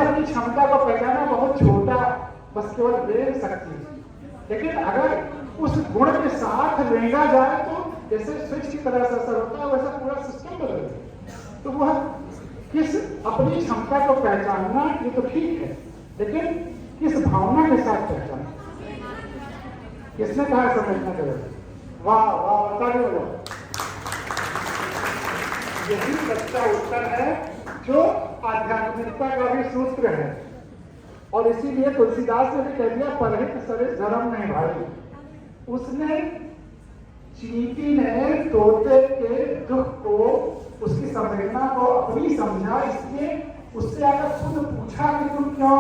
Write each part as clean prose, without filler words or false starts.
अपनी क्षमता को पहचाना बहुत छोटा, बस केवल रेंग सकती है, लेकिन अगर उस गुण के साथ रेंगा जाए तो जैसे स्विच की तरह से असर होता है वैसा पूरा सिस्टम बदल जाए। तो वह किस अपनी क्षमता को पहचानना ये तो ठीक है, लेकिन किस भावना के साथ पहचानना, किसने कहा समझना चाहिए? वाह वाह, बता दो। यही सच्चा उत्तर है जो आध्यात्मिकता का भी सूत्र है। और इसीलिए तुलसीदास ने भी कह दिया परहित सरिस धर्म नहीं भाई। उसने चींटी ने तोते के दुख को, उसकी संवेदना को अपनी समझा, इसलिए उससे आकर खुद पूछा कि तुम क्यों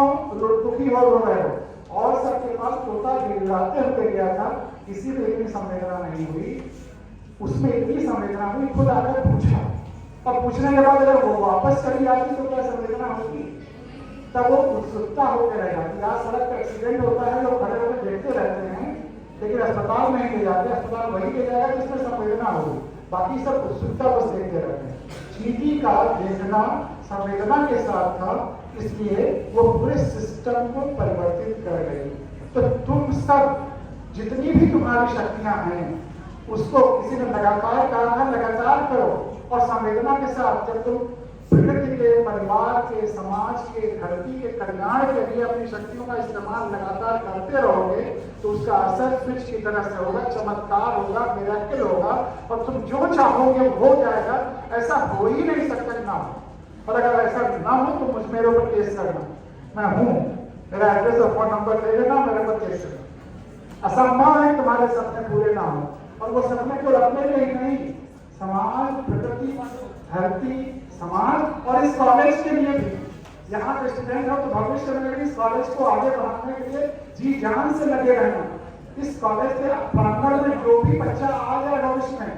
दुखी हो रहे हो, और सबके पास तोता गिड़गिड़ाते हुए गया था, किसी में इतनी संवेदना नहीं हुई, उसमें इतनी संवेदना हुई, खुद आकर पूछा। और पूछने के बाद अगर वो वापस चली आती तो क्या संवेदना होती? तब वो उत्सुकता होकर रह जाती। आज सड़क का एक्सीडेंट होता है, लोग खड़े होकर देखते रहते हैं, लेकिन अस्पताल नहीं ले जाते, अस्पताल वही ले जाएगा जिसमें संवेदना होगी, बाकी सब उत्सुकता बस देखते रहते हैं। चींटी का देखना संवेदना के साथ था, इसलिए वो पूरे सिस्टम को परिवर्तित कर गई। तो तुम सब जितनी भी तुम्हारी शक्तियां हैं उसको किसी ने लगातार कहा, लगातार करो, और संवेदना के साथ जब तुम प्रकृति के, परिवार के, समाज के, धरती के कल्याण के लिए अपनी शक्तियों का इस्तेमाल लगातार करते रहोगे तो उसका असर स्विच की तरह से होगा, चमत्कार होगा, मिरेकल होगा, और तुम जो चाहोगे हो जाएगा। ऐसा हो ही नहीं सकता ना हो, और अगर ऐसा ना हो तो मुझ मेरे ऊपर केस करना, मैं हूं, मेरा एड्रेस और फोन नंबर ले लेना, मेरे ऊपर केस करना। असंभव है तुम्हारे सपने पूरे ना हो, और वो सपने को रखने के ही नहीं, समाज, प्रकृति, धरती, समाज और इस कॉलेज के लिए भी। यहाँ पे स्टूडेंट हो तो भविष्य में इस कॉलेज को आगे बढ़ाने के लिए जी जान से लगे रहना। इस कॉलेज के प्रांगण में जो भी बच्चा आ जाए भविष्य में,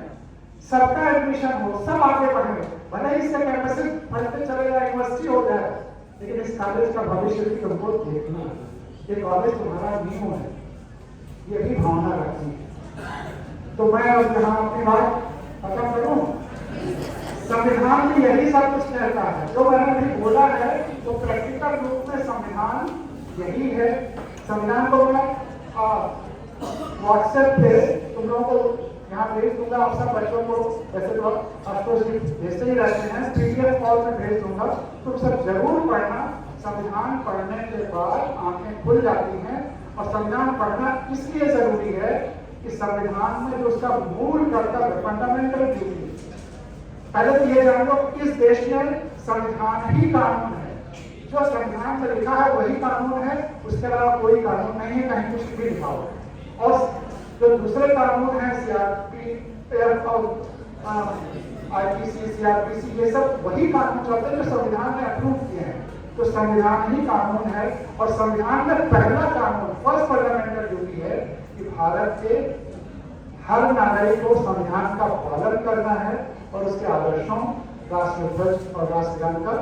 सबका एडमिशन हो, सब आगे बढ़े, भले ही इसका कैंपस बढ़ते चले जाए, यूनिवर्सिटी हो जाए, लेकिन इस कॉलेज का भविष्य भी तुमको देखना है। ये कॉलेज तुम्हारा नींव है, ये भी भावना रखनी है। तो मैं अब यहाँ अपनी बात खत्म करूं। संविधान भी यही सब कुछ कहता है जो मैंने अभी बोला है, तो प्रैक्टिकल रूप में संविधान यही है। संविधान को मैं व्हाट्सएप पे तुम लोगों को यहाँ भेज दूंगा, आप सब बच्चों को, वैसे तो आपको भेजते ही रहते हैं, पीडीएफ फॉर्म में भेज दूंगा, तुम सब जरूर पढ़ना। संविधान पढ़ने के बाद आंखें खुल जाती हैं, और संविधान पढ़ना इसलिए जरूरी है कि संविधान में जो उसका मूल कर्तव्य, फंडामेंटल ड्यूटी, पहले तो ये जान लो इस देश में संविधान ही कानून है, जो संविधान में लिखा है वही कानून है, उसके अलावा कोई कानून नहीं है, कहीं कुछ भी लिखा हो। और जो दूसरे कानून है, सीआरपी, आईपीसी, सीआरपीसी, ये सब वही कानून चलते हैं जो संविधान ने अप्रूव किए हैं। तो संविधान ही कानून है, और संविधान में पहला कानून, फर्स्ट फंडामेंटल ड्यूटी है कि भारत के हर नागरिक को संविधान का पालन करना है, और उसके आदर्शों, राष्ट्रध्वज और राष्ट्रगान का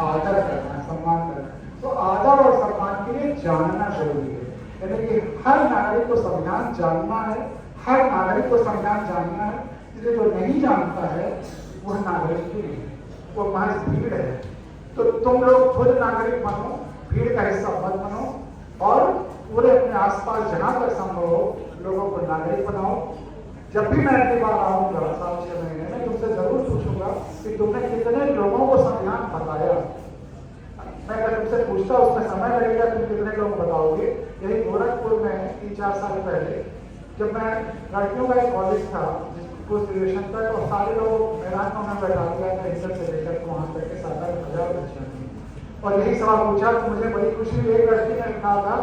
आदर करना है, सम्मान करना है। तो आदर और सम्मान के लिए जानना जरूरी है, यानी कि हर नागरिक को संविधान जानना है, हर नागरिक को संविधान जानना है। इसलिए जो नहीं जानता है वह नागरिक ही नहीं है, वो महज भीड़ है। तो तुम लोग खुद नागरिक बनो, भीड़ का हिस्सा मत बनो, और पूरे अपने आसपास जहां तक संभव हो लोगों को नागरिक बनाओ। जब भी मैं अगली बार आऊंगा 7-6 महीने में, तुमसे जरूर पूछूंगा कि तुमने कितने लोगों को संविधान बताया। मैं अगर तुमसे पूछता उसमें समय लगेगा, तुम कितने लोग बताओगे। यही गोरखपुर में 3-4 साल पहले जब मैं लड़कियों का एक कॉलेज था पोस्ट ग्रेजुएशन तक, और सारे लोग मैदान में बैठा दिया था, इंटर से लेकर वहाँ तक के 7,000 बच्चियाँ थी, और यही सवाल पूछा तो मुझे बड़ी खुशी हुई। एक लड़की ने लिखा था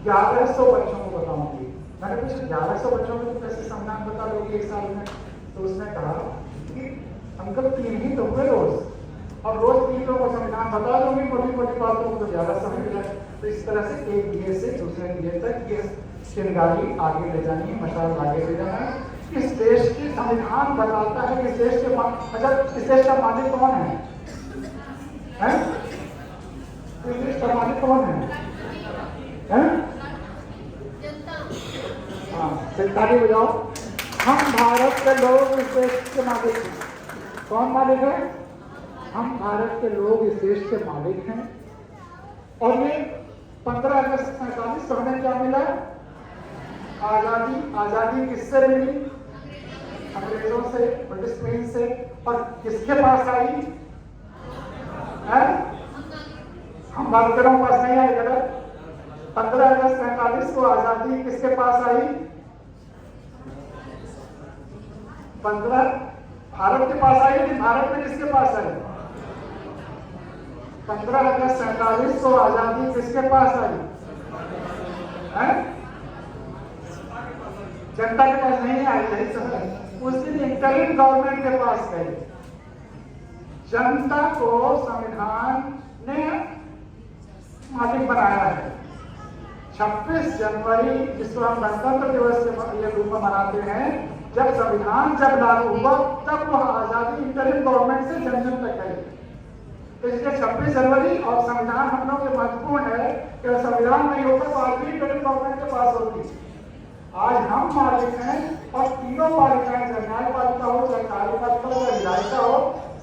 1100 बच्चों को बताऊंगी। मैंने पूछा 1100 बच्चों को कैसे संविधान बता लोगे एक साल में? तो उसने कहा कि अंकल 3 ही तो हुए रोज, और रोज 3 लोगों को संविधान बता दोगे, मोटी मोटी बातों को तो ज्यादा समझ जाए। तो इस तरह से एक दिए से दूसरे दिए तक ये चिंगारी आगे ले जानी है, मशाल आगे ले जाना है। इस देश की संविधान बताता है कि इस देश के अच्छा, इस देश का मालिक कौन है? इस देश का मालिक कौन है? हाँ, ताली बजाओ। हम भारत के लोग इस देश के मालिक हैं। कौन मालिक है? हम भारत के लोग इस देश के मालिक हैं। और ये 15 अगस्त 47 को हमें क्या मिला? आजादी। आजादी किससे मिली? अंग्रेजों से, ब्रिटिश क्वीन से। और किसके पास आई? हम भारतीयों के पास नहीं आई। गलत। 15 अगस्त 47 को आजादी किसके पास आई? 15 भारत के पास आई थी। भारत में किसके पास आई? 15 अगस्त 47 को आजादी किसके पास आई? जनता के पास नहीं आई। यही तो है। उस दिन इंटरिम गवर्नमेंट के पास गई। जनता को संविधान ने मालिक बनाया है। 26 जनवरी जिसको हम गणतंत्र दिवस के रूप में मनाते हैं, जब संविधान जब लागू हुआ तब वह आजादी इंटरिम गवर्नमेंट से जन जन तक गई। तो इसलिए 26 जनवरी और संविधान हम लोग के महत्वपूर्ण है कि संविधान नहीं होता तो आज भी इंटरिम गवर्नमेंट के पास होती। आज हम मालिक हैं और तीनों पालिकाएं, चाहे न्यायपालिका हो, चाहे कार्यपालिका हो, चाहे विधायिका हो,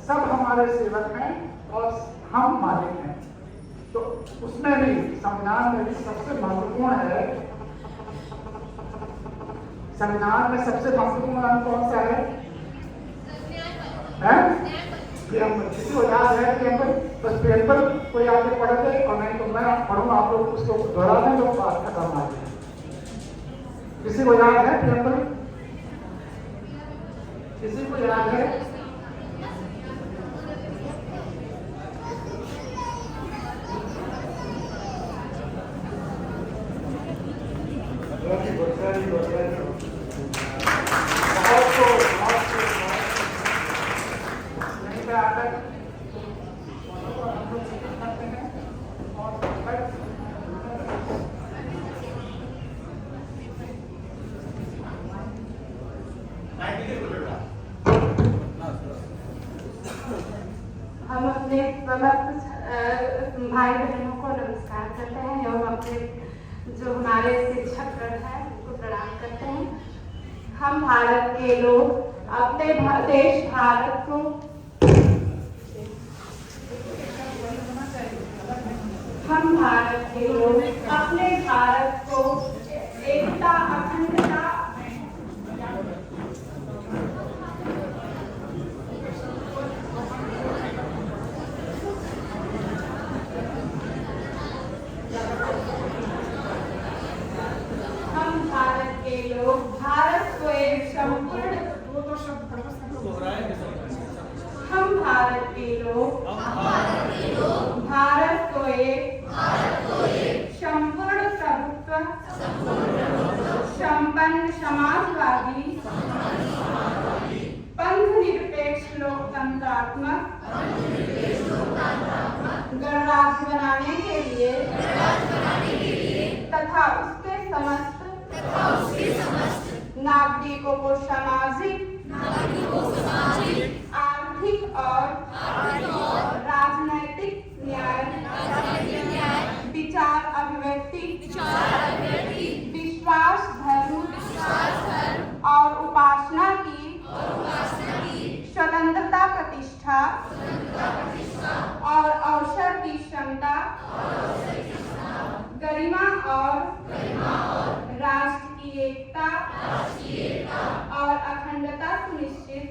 सब हमारे सेवक हैं और हम मालिक हैं। तो उसमें भी संविधान में भी सबसे महत्वपूर्ण है, संविधान में सबसे महत्वपूर्ण अंग कौन सा है? किसी को याद है प्रियम्बल? बस प्रियम्बल को याद पढ़ दे और नहीं तो मैं पढ़ूँ, आप लोग उसको दोहरा दें तो बात खत्म आ जाए। किसी को याद है प्रियम्बल? किसी को याद है? हम अपने भाई बहनों को नमस्कार करते हैं एवं अपने जो हमारे शिक्षक हैं उनको प्रणाम करते हैं। हम भारत के लोग अपने देश भारत को हम भारत के लोग अपने भारत को एकता, अखंडता भारत को एक संपूर्ण हम भारत के लोग भारत को एक संपूर्ण प्रभुत्व संपन्न समाजवादी पंथ निरपेक्ष लोकतंत्रात्मक गणराज्य बनाने के लिए तथा उसके समस्त नागरिकों को सामाजिक, आर्थिक और राजनैतिक न्याय, विचार अभिव्यक्ति, विश्वास धर्म और उपासना की स्वतंत्रता, प्रतिष्ठा और अवसर की क्षमता, गरिमा और राष्ट्र की एकता और अखंडता सुनिश्चित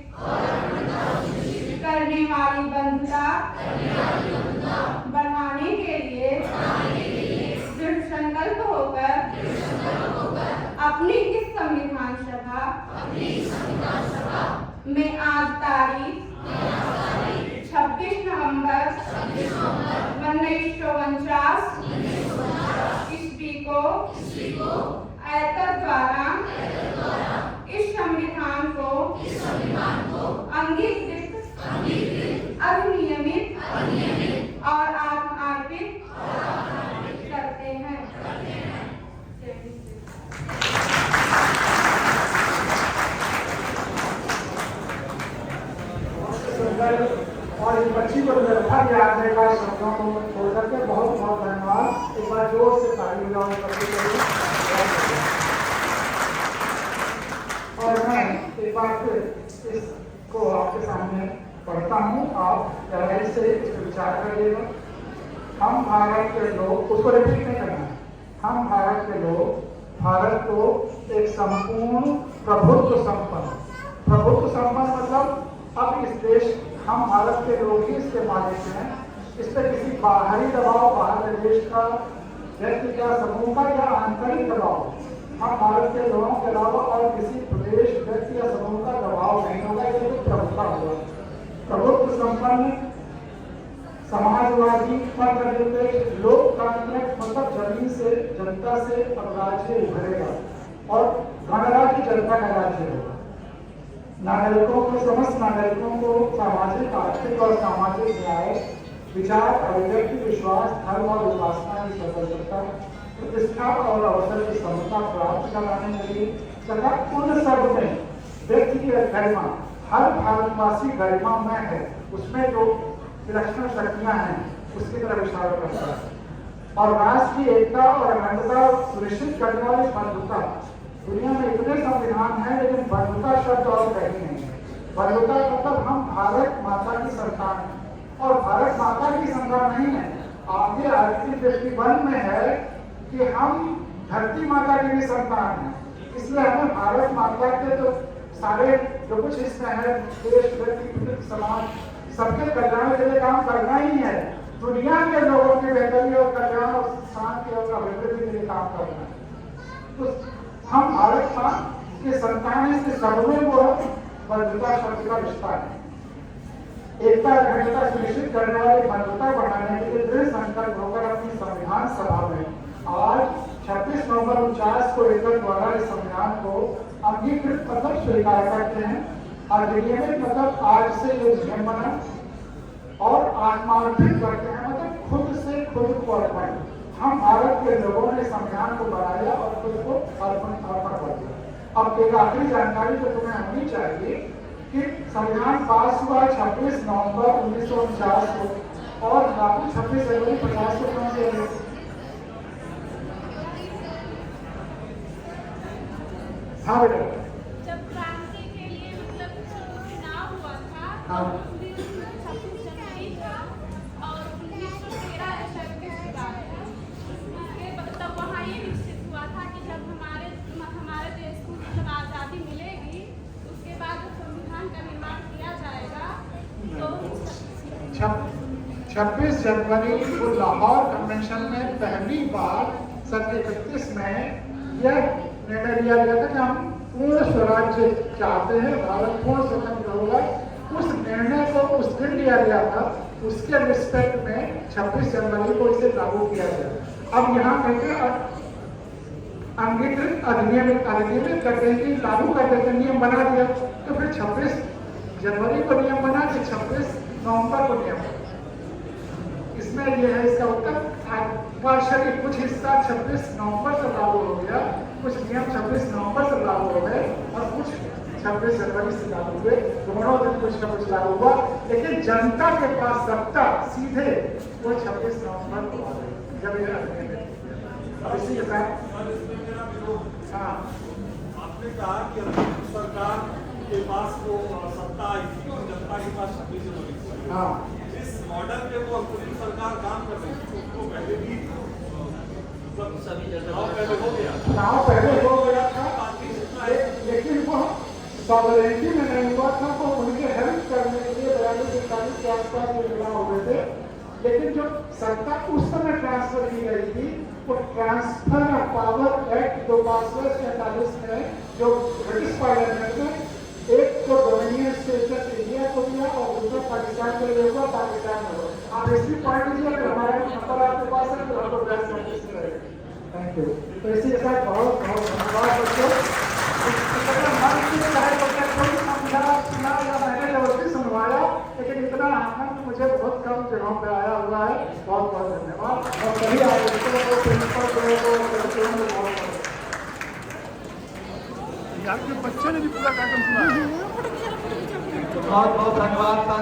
करने वाली बंधुता बढ़ाने के लिए दृढ़ संकल्प होकर अपनी इस संविधान सभा में आज तारीख 26 नवंबर 1949 ईस्वी को आयकर द्वारा इस संविधान को अंगीकृत, अधिनियमित और आत्मार्पित करते हैं। और इस बच्ची को व्यवस्था के आने का शब्दों को छोड़ करके बहुत बहुत धन्यवाद। एक बार जोर से ताली बजाओ करते हुए। और मैं एक बार फिर इसको आपके सामने पढ़ता हूँ, आप गहराई से इस पर विचार करिएगा। हम भारत के लोग, उसको रिपीट नहीं करना है, हम भारत के लोग भारत को एक संपूर्ण प्रभुत्व संपन्न मतलब अब इस देश, हम भारत के लोग ही इसके मालिक हैं। इस पर किसी बाहरी दबाव, बाहर देश का, व्यक्ति का, समूह का या आंतरिक दबाव, हम भारत के लोगों के अलावा और किसी प्रदेश, व्यक्ति या समूह का दबाव नहीं होगा। ये तो प्रभुता होगा। प्रभुत्व संपन्न, समाजवादी, मध्यप्रदेश, लोकतांत्रिक मतलब जमीन से, जनता से अब राज्य उभरेगा और गणराज्य जनता का राज्य होगा। नागरिकों को, समस्त नागरिकों को सामाजिक, आर्थिक और सामाजिक न्याय, विचार, अभिव्यक्ति, विश्वास, धर्म और उपासना की स्वतंत्रता, प्रतिष्ठा और अवसर की समता प्राप्त कराने के लिए तथा उन सब में व्यक्ति की गरिमा, हर भारतवासी गरिमामय है, उसमें जो विलक्षण शक्तियां हैं उसकी तरफ इशारा करता है। और राष्ट्र की एकता और अखंडता सुनिश्चित करने वाली बंधुता, दुनिया में इतने संविधान हैं लेकिन बंधुता शब्द और कहीं नहीं है। बंधुता मतलब हम भारत माता की संतान हैं और भारत माता की संतान नहीं है, आगे आर्टिकल 51 में है कि हम धरती माता की भी संतान हैं। इसलिए हमें भारत माता के तो सारे जो कुछ इसमें है, देश, व्यक्ति, समाज, सबके कल्याण के लिए काम करना ही है। दुनिया के लोगों की बेहतरी और कल्याण और शांति और अभिवृद्धि के लिए काम करना है। तो हम भारत माँ के संतान हैं, इसके सबमें वो बंधुता शब्द का रिश्ता है। एकता अखंडता सुनिश्चित करने वाली बंधुता बढ़ाने के लिए दृढ़ संकल्प होकर अपनी संविधान सभा में आज 26 नवंबर 49 को एकल द्वारा इस संविधान को अंगीकृत मतलब स्वीकार करते हैं। अधिनियमित मतलब आज से ये नियम बना और आत्मार्पित करते हैं मतलब खुद से खुद को अर्पण। हम भारत के लोगों ने संविधान को बनाया और खुद को अर्पण कर दिया। अब एक आखिरी जानकारी जो तुम्हें होनी चाहिए कि संविधान पास हुआ 26 नवंबर 1949 को और लागू 26 जनवरी 50 को क्यों किया गया? हाँ बेटा, जब क्रांति के लिए मतलब चुनाव हुआ था, हाँ, 26 जनवरी था और 1913 ईस्वी की बात है। तब वहाँ ये निश्चित हुआ था कि जब हमारे देश को जब आज़ादी मिलेगी उसके बाद जब संविधान का निर्माण किया जाएगा तो 26 जनवरी को लाहौर कन्वेंशन में पहली बार सन 31 में यह निर्णय लिया गया था कि हम पूर्ण स्वराज्य चाहते हैं, भारत पूर्ण स्वतंत्र होगा। उस निर्णय को उस दिन लिया गया था, उसके रिस्पेक्ट में 26 जनवरी को इसे लागू किया गया। अब यहाँ कहते हैं अंगीकृत अधिनियमित करते हैं कि लागू कर देते, नियम बना दिया, तो फिर 26 जनवरी को नियम बना कि 26 नवंबर को नियम। इसमें यह है इसका उत्तर। पार्शली कुछ हिस्सा 26 नवंबर से लागू हो गया, कुछ नियम 26 नवंबर से लागू हो गए और कुछ 26 जनवरी से लागू हुए। दोनों दिन कुछ ना कुछ लागू हुआ, लेकिन जनता के पास सत्ता सीधे वो 26 नवंबर को आ गई जब ये अधिनियम। अब इसी के साथ हाँ, आपने कहा कि सरकार के पास वो सत्ता आई थी और जनता के पास 26 जनवरी। हाँ, इस मॉडल पे वो सरकार काम कर रही थी, उसको पहले भी सभी पहले हो गया चुनाव पहले हो गया था, लेकिन वो सॉवरेनिटी में नहीं हुआ था। तो उनके हेल्प करने के लिए 42-43 के आसपास ये चुनाव हुए थे, लेकिन जो सत्ता उस समय ट्रांसफर की गई थी वो ट्रांसफर ऑफ पावर एक्ट 245 में जो ब्रिटिश पार्लियामेंट में एक तो डोमिनियन स्टेटस इंडिया को दिया और दूसरा पाकिस्तान के लिए हुआ, पाकिस्तान में हुआ। आप इसकी पॉइंट लीजिए कि हमारा नंबर आपके पास है तो हमको बहस करने से रहेगा। Thank you. तो इसी के साथ बहुत बहुत धन्यवाद बच्चों। मैंने जबरदस्ती सुनवाया, लेकिन इतना आनंद मुझे बहुत कम जगहों पे आया हुआ है। बहुत बहुत धन्यवाद और सभी आयोजकों को, प्रिंसिपल को आपके बच्चे ने भी पूरा कार्यक्रम सुना। बहुत बहुत धन्यवाद सर।